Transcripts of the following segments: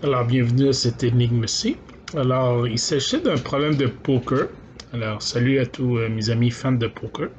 Alors, bienvenue à cette énigme-ci. Alors, il s'agit d'un problème de poker. Alors, salut à tous mes amis fans de poker.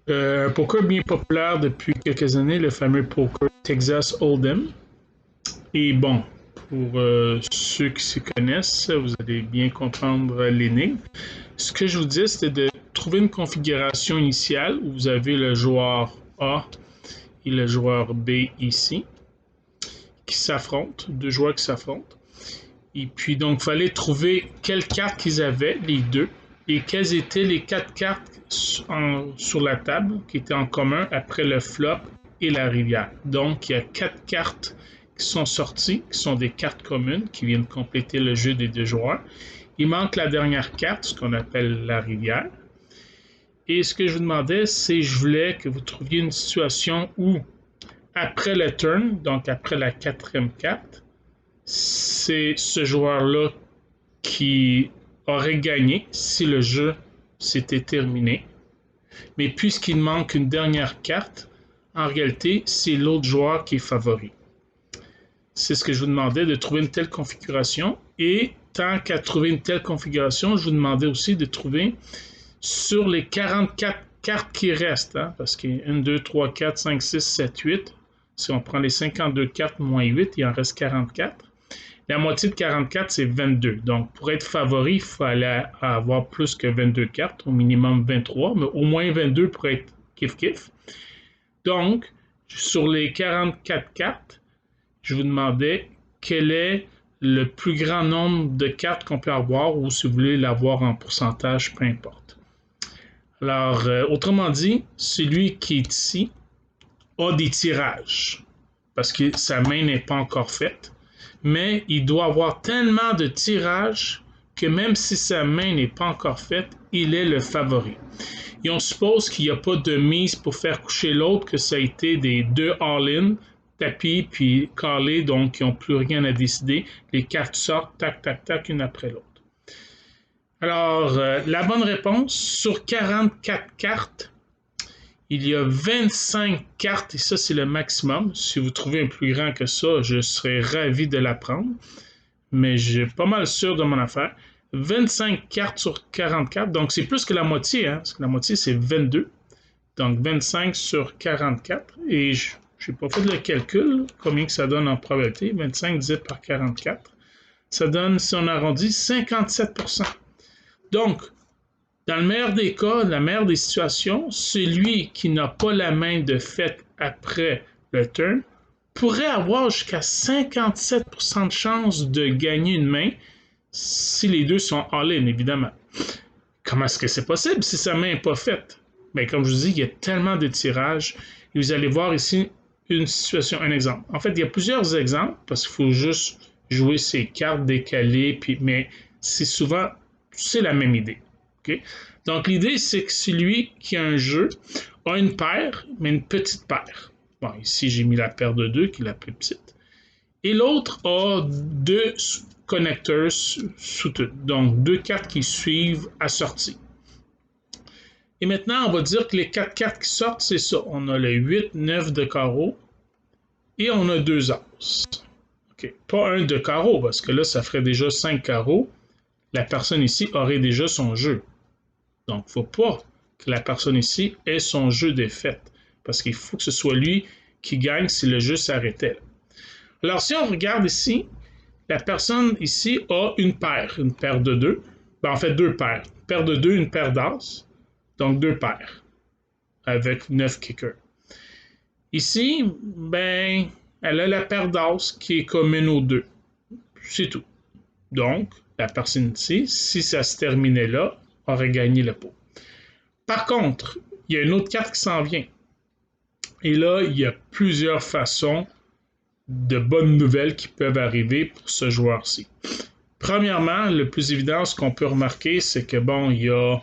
Un poker bien populaire depuis quelques années, le fameux poker Texas Hold'em. Et bon, pour ceux qui s'y connaissent, vous allez bien comprendre l'énigme. Ce que je vous dis, c'était de trouver une configuration initiale où vous avez le joueur A et le joueur B ici, qui s'affrontent, deux joueurs qui s'affrontent. Et puis, donc, il fallait trouver quelles cartes qu'ils avaient, les deux, et quelles étaient les quatre cartes sur la table qui étaient en commun après le flop et la rivière. Donc, il y a quatre cartes qui sont sorties, qui sont des cartes communes, qui viennent compléter le jeu des deux joueurs. Il manque la dernière carte, ce qu'on appelle la rivière. Et ce que je vous demandais, c'est je voulais que vous trouviez une situation où, après le turn, donc après la quatrième carte, c'est ce joueur-là qui aurait gagné si le jeu s'était terminé. Mais puisqu'il manque une dernière carte, en réalité, c'est l'autre joueur qui est favori. C'est ce que je vous demandais, de trouver une telle configuration. Et tant qu'à trouver une telle configuration, je vous demandais aussi de trouver sur les 44 cartes qui restent, hein, parce qu'il y a 1, 2, 3, 4, 5, 6, 7, 8. Si on prend les 52 cartes moins 8, il en reste 44. La moitié de 44, c'est 22. Donc, pour être favori, il fallait avoir plus que 22 cartes, au minimum 23, mais au moins 22 pour être kiff-kiff. Donc, sur les 44 cartes, je vous demandais quel est le plus grand nombre de cartes qu'on peut avoir, ou si vous voulez l'avoir en pourcentage, peu importe. Alors, autrement dit, celui qui est ici a des tirages, parce que sa main n'est pas encore faite. Mais il doit avoir tellement de tirages que même si sa main n'est pas encore faite, il est le favori. Et on suppose qu'il n'y a pas de mise pour faire coucher l'autre, que ça a été des deux all-in, tapis puis calé, donc ils n'ont plus rien à décider. Les cartes sortent, tac, tac, tac, une après l'autre. Alors, la bonne réponse, sur 44 cartes, il y a 25 cartes, et ça, c'est le maximum. Si vous trouvez un plus grand que ça, je serais ravi de l'apprendre. Mais j'ai pas mal sûr de mon affaire. 25 cartes sur 44, donc c'est plus que la moitié, hein, parce que la moitié, c'est 22. Donc, 25 sur 44. Et je n'ai pas fait le calcul, combien que ça donne en probabilité. 25 divisé par 44. Ça donne, si on arrondit, 57%. Donc, dans le meilleur des cas, la meilleure des situations, celui qui n'a pas la main de fait après le turn pourrait avoir jusqu'à 57% de chance de gagner une main si les deux sont all-in, évidemment. Comment est-ce que c'est possible si sa main n'est pas faite? Bien, comme je vous dis, il y a tellement de tirages. Et vous allez voir ici une situation, un exemple. En fait, il y a plusieurs exemples parce qu'il faut juste jouer ces cartes décalées, mais c'est souvent, c'est la même idée. Okay? Donc, l'idée, c'est que celui qui a un jeu a une paire, mais une petite paire. Bon, ici, j'ai mis la paire de 2, qui est la plus petite. Et l'autre a deux connecteurs sous tout. Donc, deux cartes qui suivent assorties. Et maintenant, on va dire que les quatre cartes qui sortent, c'est ça. On a le 8, 9 de carreau et on a deux as. Okay. Pas un de carreau, parce que là, ça ferait déjà 5 carreaux. La personne ici aurait déjà son jeu. Donc, il ne faut pas que la personne ici ait son jeu de fait, parce qu'il faut que ce soit lui qui gagne si le jeu s'arrêtait. Alors, si on regarde ici, la personne ici a une paire de 2. Ben, en fait, deux paires. Une paire de 2, une paire d'as. Donc, deux paires avec 9 kickers. Ici, ben, elle a la paire d'as qui est commune aux deux. C'est tout. Donc, la personne ici, si ça se terminait là, aurait gagné le pot. Par contre, il y a une autre carte qui s'en vient. Et là, il y a plusieurs façons de bonnes nouvelles qui peuvent arriver pour ce joueur-ci. Premièrement, le plus évident, ce qu'on peut remarquer, c'est que bon, il y a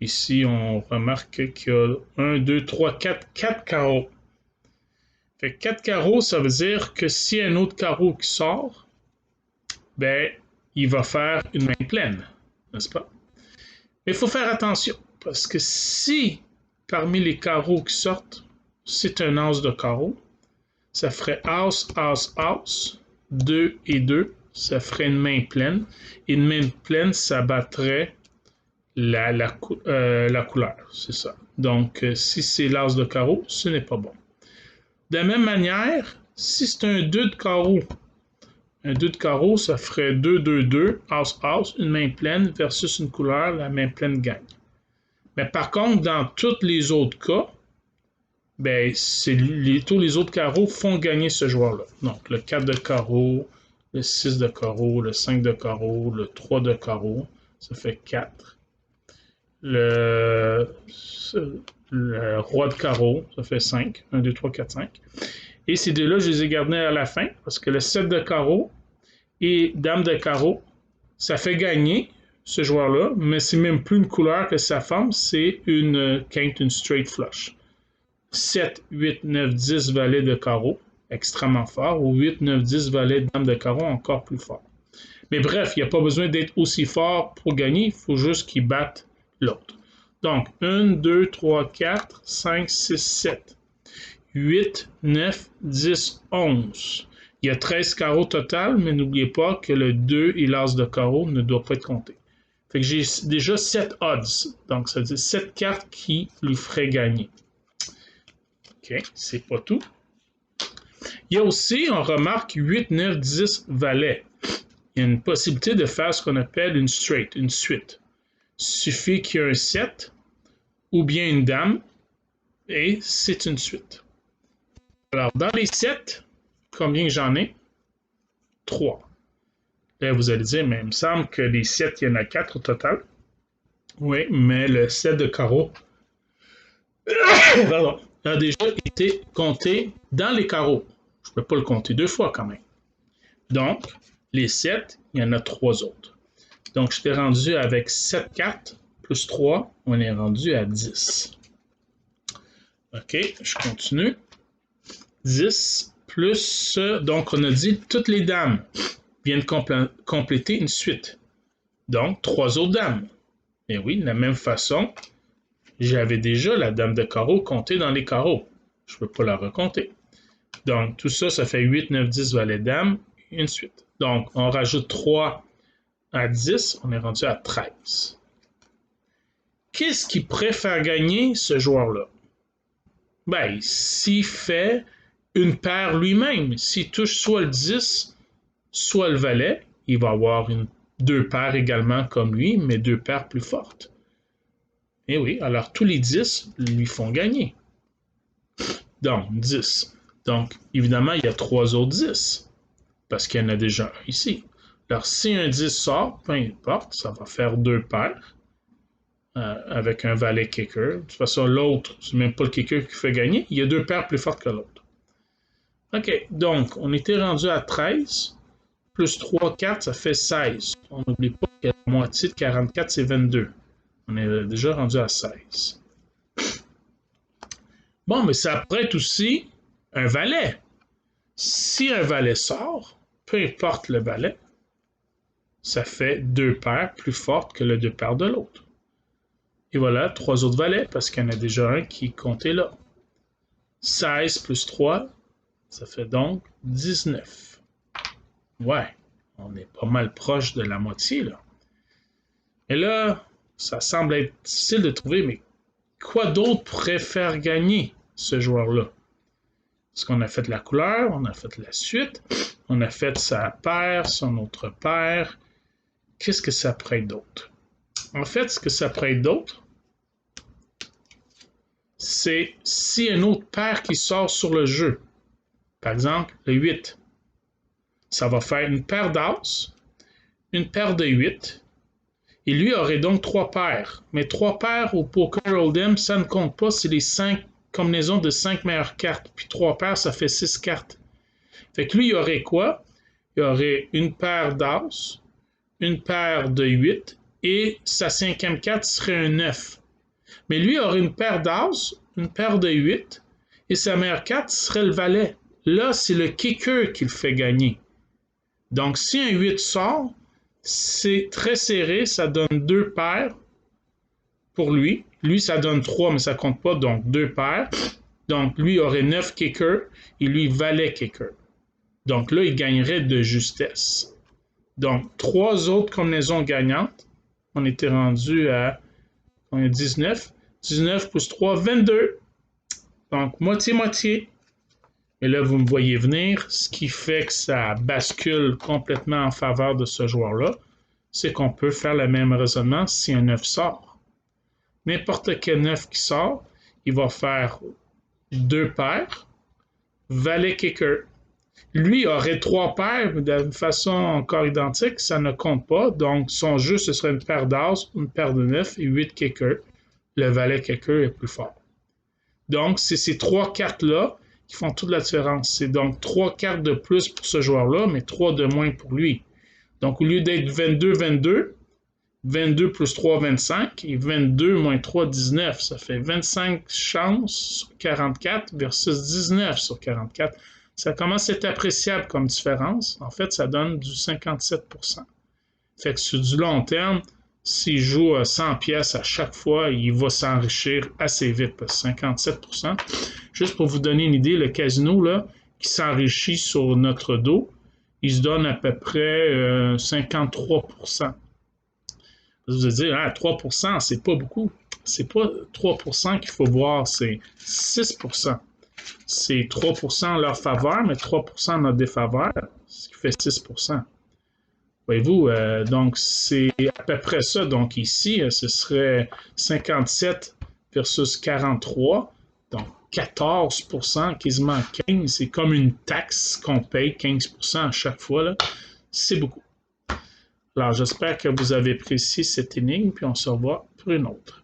ici, on remarque qu'il y a 1, 2, 3, 4 carreaux. Fait que 4 carreaux, ça veut dire que s'il y a un autre carreau qui sort, ben, il va faire une main pleine, n'est-ce pas? Mais il faut faire attention, parce que si parmi les carreaux qui sortent, c'est un as de carreau, ça ferait as, as, as. 2 et 2, ça ferait une main pleine. Et une main pleine, ça battrait la couleur, c'est ça. Donc, si c'est l'as de carreau, ce n'est pas bon. De la même manière, si c'est un 2 de carreau, ça ferait 2, 2, 2, as, as, une main pleine versus une couleur, la main pleine gagne. Mais par contre, dans tous les autres cas, ben, tous les autres carreaux font gagner ce joueur-là. Donc, le 4 de carreau, le 6 de carreau, le 5 de carreau, le 3 de carreau, ça fait 4. Le roi de carreau, ça fait 5. 1, 2, 3, 4, 5. Et ces deux-là, je les ai gardés à la fin parce que le 7 de carreau et dame de carreau, ça fait gagner ce joueur-là, mais c'est même plus une couleur que sa forme, c'est une quinte, une straight flush. 7, 8, 9, 10 valets de carreau, extrêmement fort, ou 8, 9, 10 valets de dame de carreau, encore plus fort. Mais bref, il n'y a pas besoin d'être aussi fort pour gagner, il faut juste qu'il batte l'autre. Donc, 1, 2, 3, 4, 5, 6, 7, 8, 9, 10, 11. Il y a 13 carreaux total, mais n'oubliez pas que le 2 et l'as de carreau ne doivent pas être comptés. Fait que j'ai déjà 7 odds, donc ça veut dire 7 cartes qui lui feraient gagner. OK, c'est pas tout. Il y a aussi, on remarque, 8, 9, 10 valets. Il y a une possibilité de faire ce qu'on appelle une straight, une suite. Il suffit qu'il y ait un 7 ou bien une dame et c'est une suite. Alors, dans les 7, combien j'en ai? 3. Là, vous allez dire, mais il me semble que les 7, il y en a 4 au total. Oui, mais le 7 de carreau pardon, a déjà été compté dans les carreaux. Je ne peux pas le compter 2 fois quand même. Donc, les 7, il y en a 3 autres. Donc, je t'ai rendu avec 7 cartes plus 3, on est rendu à 10. OK, je continue. 10 plus, donc on a dit toutes les dames viennent compléter une suite. Donc, 3 autres dames. Et oui, de la même façon, j'avais déjà la dame de carreau comptée dans les carreaux. Je ne peux pas la recompter. Donc, tout ça, ça fait 8, 9, 10 valets dames, une suite. Donc, on rajoute 3 à 10, on est rendu à 13. Qu'est-ce qui préfère gagner ce joueur-là? Ben, s'il fait une paire lui-même, s'il touche soit le 10, soit le valet, il va avoir 2 paires également comme lui, mais 2 paires plus fortes. Et oui, alors tous les 10 lui font gagner. Donc, 10. Donc, évidemment, il y a 3 autres 10, parce qu'il y en a déjà un ici. Alors, si un 10 sort, peu importe, ça va faire 2 paires avec un valet kicker. De toute façon, l'autre, c'est même pas le kicker qui fait gagner. Il y a 2 paires plus fortes que l'autre. OK, donc, on était rendu à 13. Plus 3 cartes, ça fait 16. On n'oublie pas que la moitié de 44, c'est 22. On est déjà rendu à 16. Bon, mais ça prête aussi un valet. Si un valet sort, peu importe le valet, ça fait 2 paires plus fortes que les 2 paires de l'autre. Et voilà, 3 autres valets, parce qu'il y en a déjà un qui comptait là. 16 plus 3, ça fait donc 19. Ouais, on est pas mal proche de la moitié, là. Et là, ça semble être difficile de trouver, mais quoi d'autre pourrait faire gagner ce joueur-là? Parce qu'on a fait la couleur, on a fait la suite, on a fait sa paire, son autre paire. Qu'est-ce que ça prête d'autre? En fait, ce que ça prête d'autre, c'est si une autre paire qui sort sur le jeu. Par exemple, le 8. Ça va faire une paire d'as, une paire de 8, et lui aurait donc 3 paires. Mais 3 paires au poker hold'em, ça ne compte pas, c'est les 5 combinaisons de 5 meilleures cartes. Puis 3 paires, ça fait 6 cartes. Fait que lui, il aurait quoi? Il aurait une paire d'as, une paire de 8, et sa 5e carte serait un 9. Mais lui aurait une paire d'as, une paire de 8, et sa meilleure carte serait le valet. Là, c'est le kicker qui le fait gagner. Donc, si un 8 sort, c'est très serré, ça donne 2 paires pour lui. Lui, ça donne 3, mais ça compte pas, donc 2 paires. Donc, lui aurait 9 kickers et lui, valet kicker. Donc là, il gagnerait de justesse. Donc, 3 autres combinaisons gagnantes. On était rendu à 19. 19 plus 3, 22. Donc, moitié-moitié. Et là, vous me voyez venir. Ce qui fait que ça bascule complètement en faveur de ce joueur-là, c'est qu'on peut faire le même raisonnement si un 9 sort. N'importe quel 9 qui sort, il va faire 2 paires, valet kicker. Lui aurait 3 paires de façon encore identique, ça ne compte pas. Donc, son jeu, ce serait une paire d'as, une paire de 9 et 8 kicker. Le valet kicker est plus fort. Donc, c'est ces 3 cartes-là qui font toute la différence. C'est donc 3 cartes de plus pour ce joueur-là, mais 3 de moins pour lui. Donc, au lieu d'être 22-22, 22 plus 3, 25, et 22 moins 3, 19. Ça fait 25 chances sur 44 versus 19 sur 44. Ça commence à être appréciable comme différence. En fait, ça donne du 57%. Fait que sur du long terme, s'il joue 100 pièces à chaque fois, il va s'enrichir assez vite, parce que 57%. Juste pour vous donner une idée, le casino là, qui s'enrichit sur notre dos, il se donne à peu près 53%. Vous allez dire, 3%, c'est pas beaucoup. C'est pas 3% qu'il faut voir, c'est 6%. C'est 3% en leur faveur, mais 3% en notre défaveur, ce qui fait 6%. Voyez-vous, donc c'est à peu près ça. Donc ici, ce serait 57 versus 43, donc 14%, quasiment 15%. C'est comme une taxe qu'on paye 15% à chaque fois, là. C'est beaucoup. Alors, j'espère que vous avez apprécié cette énigme, puis on se revoit pour une autre.